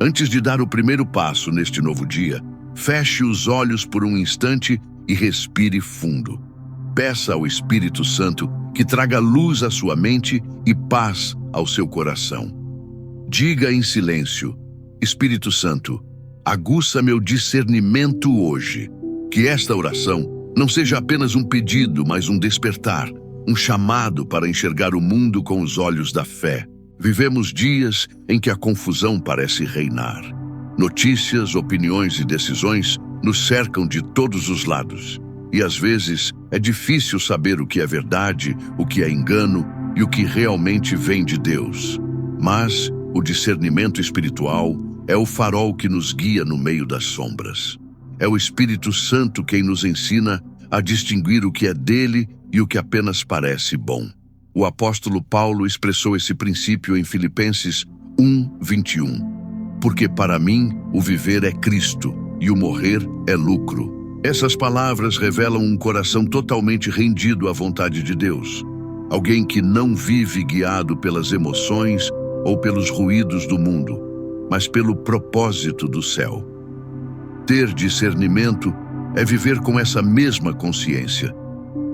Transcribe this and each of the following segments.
Antes de dar o primeiro passo neste novo dia, feche os olhos por um instante e respire fundo. Peça ao Espírito Santo que traga luz à sua mente e paz ao seu coração. Diga em silêncio: Espírito Santo, aguça meu discernimento hoje. Que esta oração não seja apenas um pedido, mas um despertar, um chamado para enxergar o mundo com os olhos da fé. Vivemos dias em que a confusão parece reinar. Notícias, opiniões e decisões nos cercam de todos os lados. E às vezes é difícil saber o que é verdade, o que é engano e o que realmente vem de Deus. Mas o discernimento espiritual é o farol que nos guia no meio das sombras. É o Espírito Santo quem nos ensina a distinguir o que é dele e o que apenas parece bom. O apóstolo Paulo expressou esse princípio em Filipenses 1:21. Porque para mim o viver é Cristo e o morrer é lucro. Essas palavras revelam um coração totalmente rendido à vontade de Deus. Alguém que não vive guiado pelas emoções ou pelos ruídos do mundo, mas pelo propósito do céu. Ter discernimento é viver com essa mesma consciência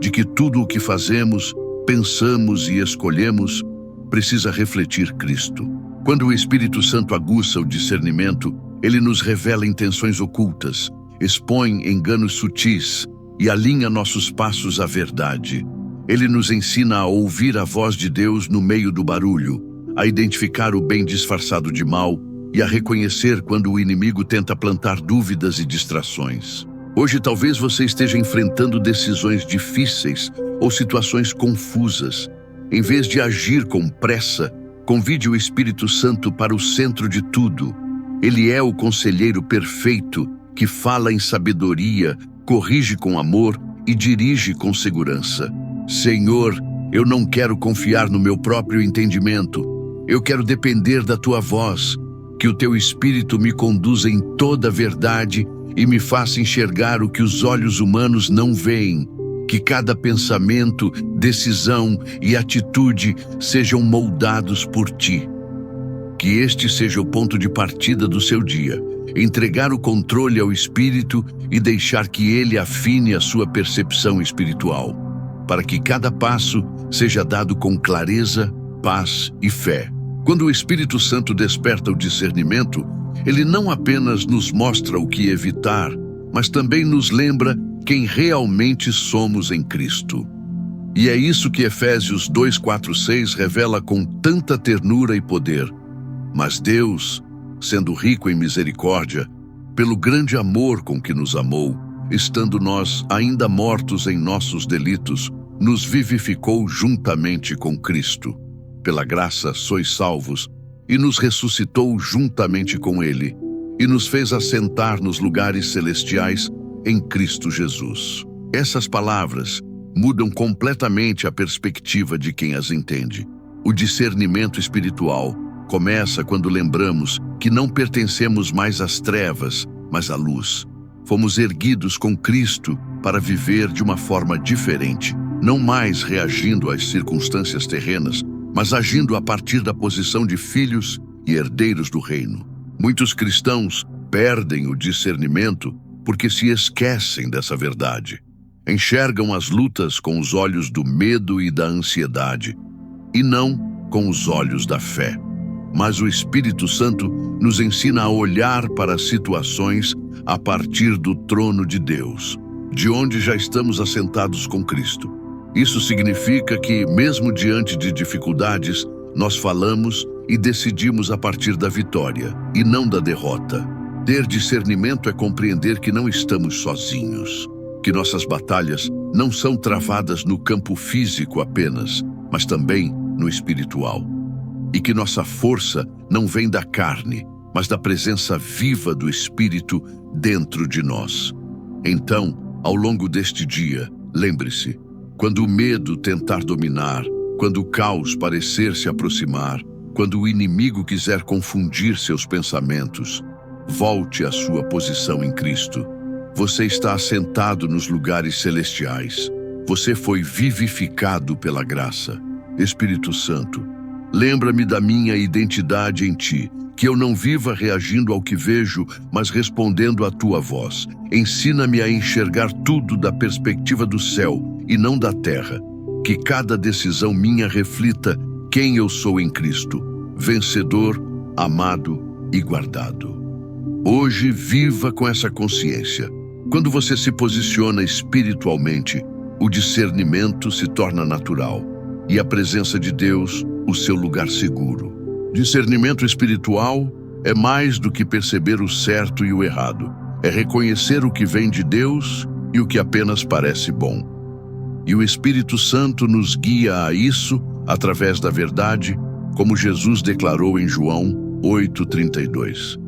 de que tudo o que fazemos, pensamos e escolhemos precisa refletir Cristo. Quando o Espírito Santo aguça o discernimento, ele nos revela intenções ocultas, expõe enganos sutis e alinha nossos passos à verdade. Ele nos ensina a ouvir a voz de Deus no meio do barulho, a identificar o bem disfarçado de mal e a reconhecer quando o inimigo tenta plantar dúvidas e distrações. Hoje talvez você esteja enfrentando decisões difíceis ou situações confusas. Em vez de agir com pressa, convide o Espírito Santo para o centro de tudo. Ele é o conselheiro perfeito que fala em sabedoria, corrige com amor e dirige com segurança. Senhor, eu não quero confiar no meu próprio entendimento. Eu quero depender da tua voz. Que o teu Espírito me conduza em toda a verdade e me faça enxergar o que os olhos humanos não veem. Que cada pensamento, decisão e atitude sejam moldados por ti. Que este seja o ponto de partida do seu dia. Entregar o controle ao Espírito e deixar que ele afine a sua percepção espiritual, para que cada passo seja dado com clareza, paz e fé. Quando o Espírito Santo desperta o discernimento, ele não apenas nos mostra o que evitar, mas também nos lembra quem realmente somos em Cristo. E é isso que Efésios 2:4-6 revela com tanta ternura e poder. Mas Deus, sendo rico em misericórdia, pelo grande amor com que nos amou, estando nós ainda mortos em nossos delitos, nos vivificou juntamente com Cristo. Pela graça sois salvos, e nos ressuscitou juntamente com Ele, e nos fez assentar nos lugares celestiais em Cristo Jesus. Essas palavras mudam completamente a perspectiva de quem as entende. O discernimento espiritual começa quando lembramos que não pertencemos mais às trevas, mas à luz. Fomos erguidos com Cristo para viver de uma forma diferente, não mais reagindo às circunstâncias terrenas, mas agindo a partir da posição de filhos e herdeiros do reino. Muitos cristãos perdem o discernimento porque se esquecem dessa verdade. Enxergam as lutas com os olhos do medo e da ansiedade, e não com os olhos da fé. Mas o Espírito Santo nos ensina a olhar para as situações a partir do trono de Deus, de onde já estamos assentados com Cristo. Isso significa que, mesmo diante de dificuldades, nós falamos e decidimos a partir da vitória, e não da derrota. Ter discernimento é compreender que não estamos sozinhos, que nossas batalhas não são travadas no campo físico apenas, mas também no espiritual. E que nossa força não vem da carne, mas da presença viva do Espírito dentro de nós. Então, ao longo deste dia, lembre-se, quando o medo tentar dominar, quando o caos parecer se aproximar, quando o inimigo quiser confundir seus pensamentos, volte à sua posição em Cristo. Você está assentado nos lugares celestiais. Você foi vivificado pela graça. Espírito Santo, lembra-me da minha identidade em Ti, Que eu não viva reagindo ao que vejo, mas respondendo à tua voz. Ensina-me a enxergar tudo da perspectiva do céu e não da terra. Que cada decisão minha reflita quem eu sou em Cristo, vencedor, amado e guardado. Hoje viva com essa consciência. Quando você se posiciona espiritualmente, o discernimento se torna natural e a presença de Deus, o seu lugar seguro. Discernimento espiritual é mais do que perceber o certo e o errado. É reconhecer o que vem de Deus e o que apenas parece bom. E o Espírito Santo nos guia a isso através da verdade, como Jesus declarou em João 8:32.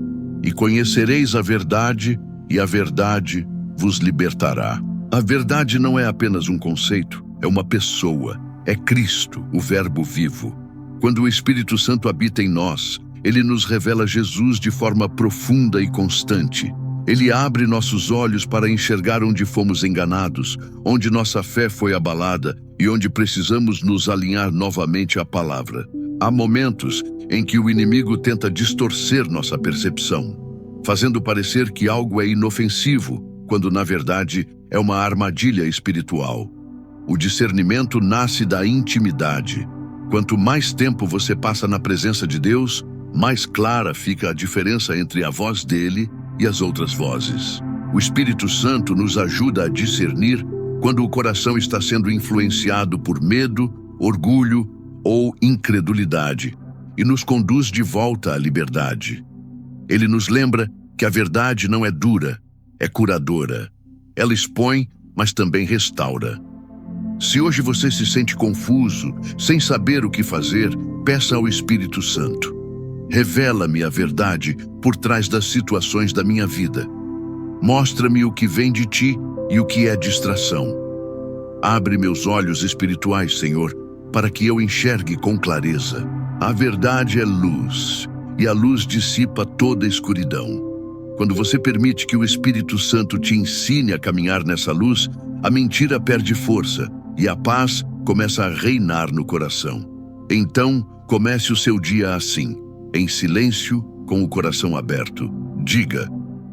E conhecereis a verdade, e a verdade vos libertará. A verdade não é apenas um conceito, é uma pessoa, é Cristo, o Verbo vivo. Quando o Espírito Santo habita em nós, ele nos revela Jesus de forma profunda e constante. Ele abre nossos olhos para enxergar onde fomos enganados, onde nossa fé foi abalada e onde precisamos nos alinhar novamente à palavra. Há momentos em que o inimigo tenta distorcer nossa percepção, fazendo parecer que algo é inofensivo, quando na verdade é uma armadilha espiritual. O discernimento nasce da intimidade. Quanto mais tempo você passa na presença de Deus, mais clara fica a diferença entre a voz dele e as outras vozes. O Espírito Santo nos ajuda a discernir quando o coração está sendo influenciado por medo, orgulho ou incredulidade e nos conduz de volta à liberdade. Ele nos lembra que a verdade não é dura, é curadora. Ela expõe, mas também restaura. Se hoje você se sente confuso, sem saber o que fazer, peça ao Espírito Santo. Revela-me a verdade por trás das situações da minha vida. Mostra-me o que vem de ti e o que é distração. Abre meus olhos espirituais, Senhor, para que eu enxergue com clareza. A verdade é luz, e a luz dissipa toda a escuridão. Quando você permite que o Espírito Santo te ensine a caminhar nessa luz, a mentira perde força e a paz começa a reinar no coração. Então, comece o seu dia assim, em silêncio, com o coração aberto. Diga: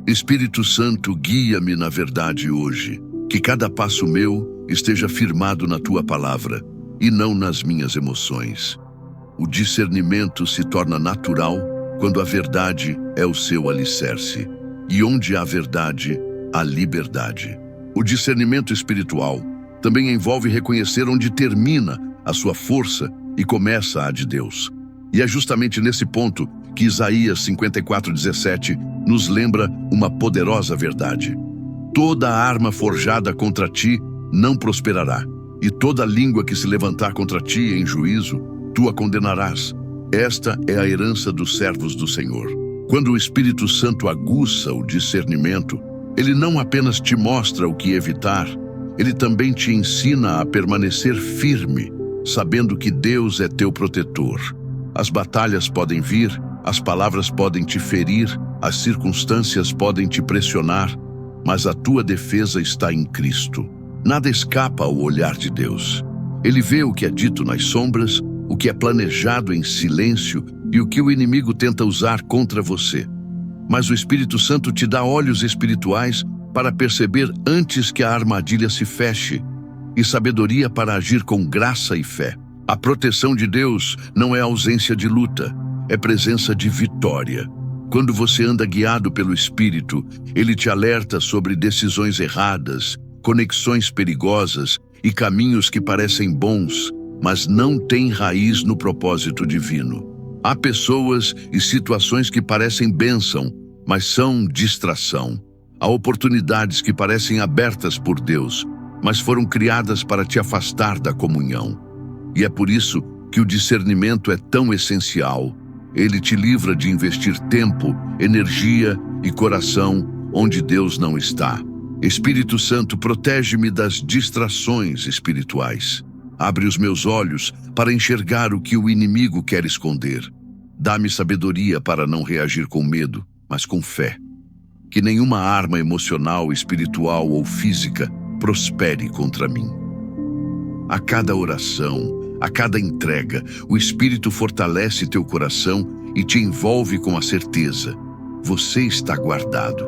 Espírito Santo, guia-me na verdade hoje. Que cada passo meu esteja firmado na tua palavra e não nas minhas emoções. O discernimento se torna natural quando a verdade é o seu alicerce. E onde há verdade, há liberdade. O discernimento espiritual também envolve reconhecer onde termina a sua força e começa a de Deus. E é justamente nesse ponto que Isaías 54:17 nos lembra uma poderosa verdade. Toda arma forjada contra ti não prosperará, e toda língua que se levantar contra ti em juízo, tu a condenarás. Esta é a herança dos servos do Senhor. Quando o Espírito Santo aguça o discernimento, ele não apenas te mostra o que evitar, ele também te ensina a permanecer firme, sabendo que Deus é teu protetor. As batalhas podem vir, as palavras podem te ferir, as circunstâncias podem te pressionar, mas a tua defesa está em Cristo. Nada escapa ao olhar de Deus. Ele vê o que é dito nas sombras, o que é planejado em silêncio e o que o inimigo tenta usar contra você. Mas o Espírito Santo te dá olhos espirituais para perceber antes que a armadilha se feche e sabedoria para agir com graça e fé. A proteção de Deus não é ausência de luta, é presença de vitória. Quando você anda guiado pelo Espírito, ele te alerta sobre decisões erradas, conexões perigosas e caminhos que parecem bons, mas não têm raiz no propósito divino. Há pessoas e situações que parecem bênção, mas são distração. Há oportunidades que parecem abertas por Deus, mas foram criadas para te afastar da comunhão. E é por isso que o discernimento é tão essencial. Ele te livra de investir tempo, energia e coração onde Deus não está. Espírito Santo, protege-me das distrações espirituais. Abre os meus olhos para enxergar o que o inimigo quer esconder. Dá-me sabedoria para não reagir com medo, mas com fé. Que nenhuma arma emocional, espiritual ou física prospere contra mim. A cada oração, a cada entrega, o Espírito fortalece teu coração e te envolve com a certeza: você está guardado.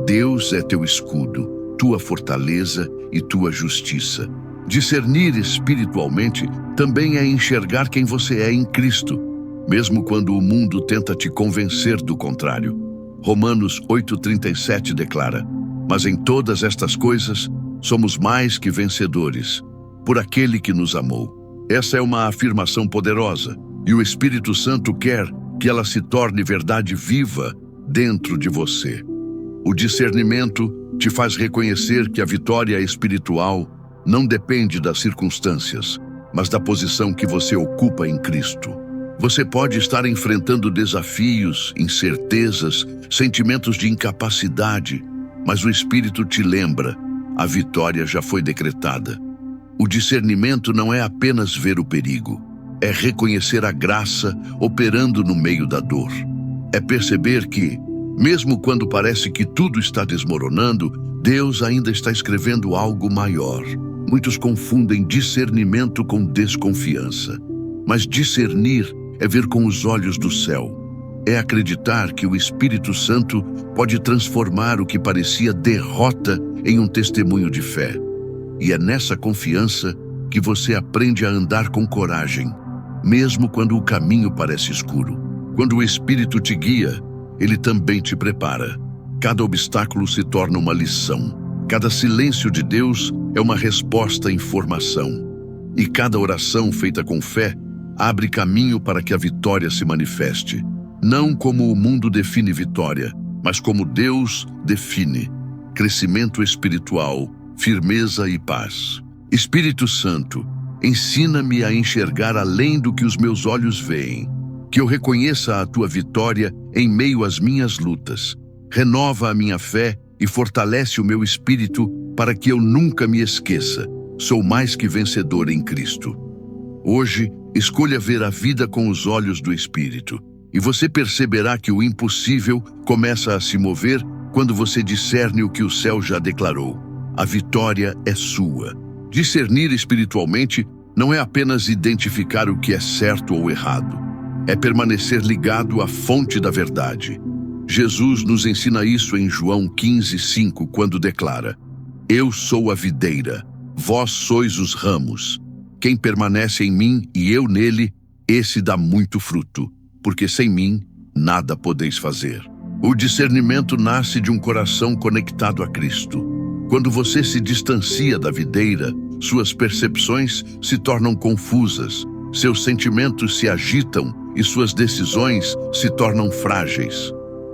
Deus é teu escudo, tua fortaleza e tua justiça. Discernir espiritualmente também é enxergar quem você é em Cristo, mesmo quando o mundo tenta te convencer do contrário. Romanos 8,37 declara: mas em todas estas coisas somos mais que vencedores, por aquele que nos amou. Essa é uma afirmação poderosa, e o Espírito Santo quer que ela se torne verdade viva dentro de você. O discernimento te faz reconhecer que a vitória espiritual não depende das circunstâncias, mas da posição que você ocupa em Cristo. Você pode estar enfrentando desafios, incertezas, sentimentos de incapacidade, mas o Espírito te lembra: a vitória já foi decretada. O discernimento não é apenas ver o perigo, é reconhecer a graça operando no meio da dor. É perceber que, mesmo quando parece que tudo está desmoronando, Deus ainda está escrevendo algo maior. Muitos confundem discernimento com desconfiança, mas discernir é ver com os olhos do céu. É acreditar que o Espírito Santo pode transformar o que parecia derrota em um testemunho de fé. E é nessa confiança que você aprende a andar com coragem, mesmo quando o caminho parece escuro. Quando o Espírito te guia, ele também te prepara. Cada obstáculo se torna uma lição. Cada silêncio de Deus é uma resposta em formação. E cada oração feita com fé abre caminho para que a vitória se manifeste. Não como o mundo define vitória, mas como Deus define: crescimento espiritual, firmeza e paz. Espírito Santo, ensina-me a enxergar além do que os meus olhos veem, que eu reconheça a tua vitória em meio às minhas lutas. Renova a minha fé e fortalece o meu espírito para que eu nunca me esqueça: sou mais que vencedor em Cristo. Hoje, escolha ver a vida com os olhos do Espírito, e você perceberá que o impossível começa a se mover quando você discerne o que o céu já declarou: a vitória é sua. Discernir espiritualmente não é apenas identificar o que é certo ou errado, é permanecer ligado à fonte da verdade. Jesus nos ensina isso em João 15:5, quando declara: eu sou a videira, vós sois os ramos. Quem permanece em mim e eu nele, esse dá muito fruto, porque sem mim nada podeis fazer. O discernimento nasce de um coração conectado a Cristo. Quando você se distancia da videira, suas percepções se tornam confusas, seus sentimentos se agitam e suas decisões se tornam frágeis.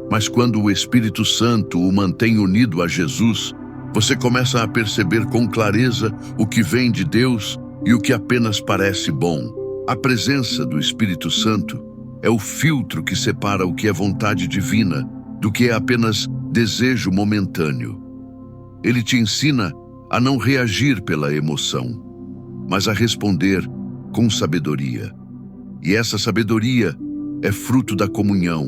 Mas quando o Espírito Santo o mantém unido a Jesus, você começa a perceber com clareza o que vem de Deus e o que apenas parece bom. A presença do Espírito Santo é o filtro que separa o que é vontade divina do que é apenas desejo momentâneo. Ele te ensina a não reagir pela emoção, mas a responder com sabedoria. E essa sabedoria é fruto da comunhão,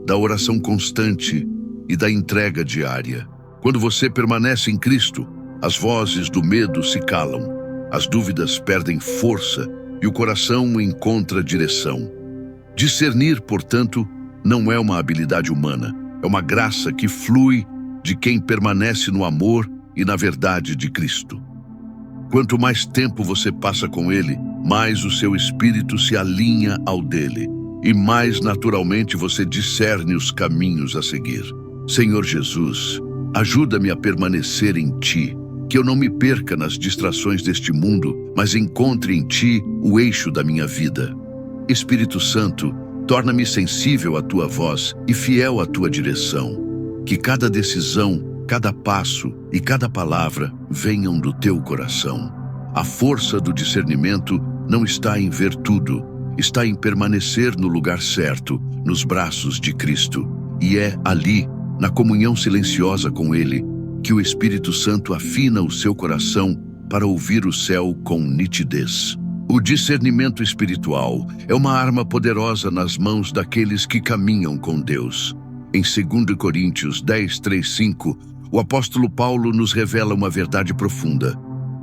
da oração constante e da entrega diária. Quando você permanece em Cristo, as vozes do medo se calam, as dúvidas perdem força e o coração encontra direção. Discernir, portanto, não é uma habilidade humana, é uma graça que flui de quem permanece no amor e na verdade de Cristo. Quanto mais tempo você passa com Ele, mais o seu espírito se alinha ao dele, e mais naturalmente você discerne os caminhos a seguir. Senhor Jesus, ajuda-me a permanecer em Ti, que eu não me perca nas distrações deste mundo, mas encontre em Ti o eixo da minha vida. Espírito Santo, torna-me sensível à Tua voz e fiel à Tua direção. Que cada decisão, cada passo e cada palavra venham do Teu coração. A força do discernimento não está em ver tudo, está em permanecer no lugar certo, nos braços de Cristo. E é ali, na comunhão silenciosa com Ele, que o Espírito Santo afina o seu coração para ouvir o céu com nitidez. O discernimento espiritual é uma arma poderosa nas mãos daqueles que caminham com Deus. Em 2 Coríntios 10:3-5, o apóstolo Paulo nos revela uma verdade profunda.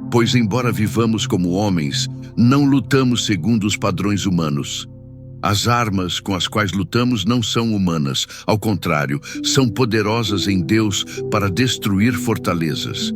Pois embora vivamos como homens, não lutamos segundo os padrões humanos. As armas com as quais lutamos não são humanas, ao contrário, são poderosas em Deus para destruir fortalezas.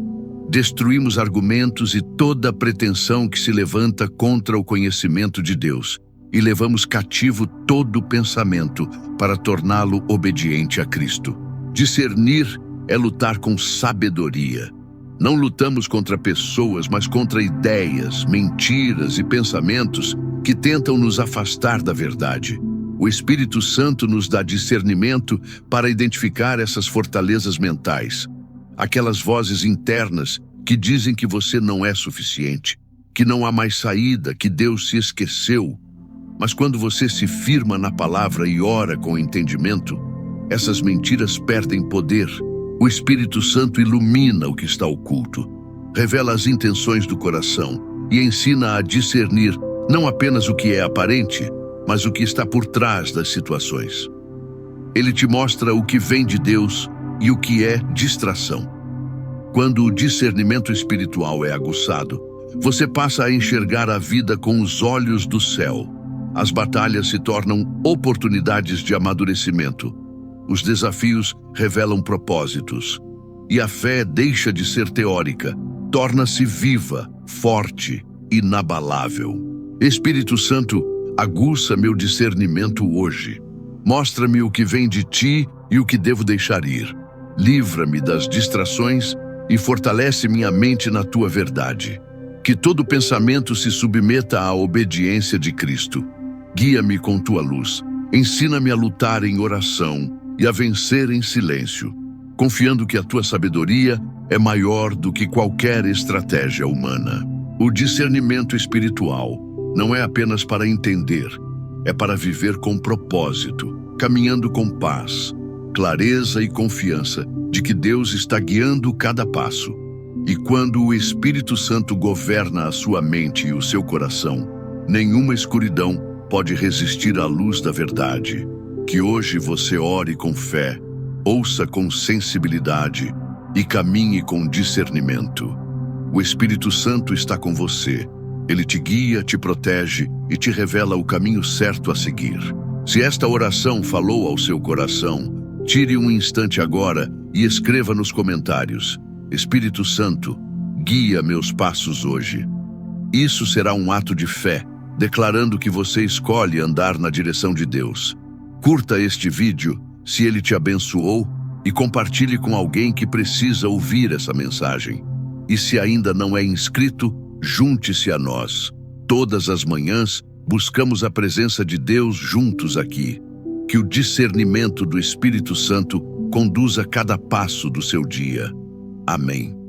Destruímos argumentos e toda pretensão que se levanta contra o conhecimento de Deus, e levamos cativo todo pensamento para torná-lo obediente a Cristo. Discernir é lutar com sabedoria. Não lutamos contra pessoas, mas contra ideias, mentiras e pensamentos que tentam nos afastar da verdade. O Espírito Santo nos dá discernimento para identificar essas fortalezas mentais, aquelas vozes internas que dizem que você não é suficiente, que não há mais saída, que Deus se esqueceu. Mas quando você se firma na palavra e ora com entendimento, essas mentiras perdem poder. O Espírito Santo ilumina o que está oculto, revela as intenções do coração e ensina a discernir não apenas o que é aparente, mas o que está por trás das situações. Ele te mostra o que vem de Deus e o que é distração. Quando o discernimento espiritual é aguçado, você passa a enxergar a vida com os olhos do céu. As batalhas se tornam oportunidades de amadurecimento. Os desafios revelam propósitos. E a fé deixa de ser teórica, torna-se viva, forte, inabalável. Espírito Santo, aguça meu discernimento hoje. Mostra-me o que vem de ti e o que devo deixar ir. Livra-me das distrações e fortalece minha mente na tua verdade. Que todo pensamento se submeta à obediência de Cristo. Guia-me com tua luz. Ensina-me a lutar em oração e a vencer em silêncio, confiando que a tua sabedoria é maior do que qualquer estratégia humana. O discernimento espiritual não é apenas para entender, é para viver com propósito, caminhando com paz, clareza e confiança de que Deus está guiando cada passo. E quando o Espírito Santo governa a sua mente e o seu coração, nenhuma escuridão pode resistir à luz da verdade. Que hoje você ore com fé, ouça com sensibilidade e caminhe com discernimento. O Espírito Santo está com você. Ele te guia, te protege e te revela o caminho certo a seguir. Se esta oração falou ao seu coração, tire um instante agora e escreva nos comentários: Espírito Santo, guia meus passos hoje. Isso será um ato de fé, declarando que você escolhe andar na direção de Deus. Curta este vídeo, se ele te abençoou, e compartilhe com alguém que precisa ouvir essa mensagem. E se ainda não é inscrito, junte-se a nós. Todas as manhãs, buscamos a presença de Deus juntos aqui. Que o discernimento do Espírito Santo conduza cada passo do seu dia. Amém.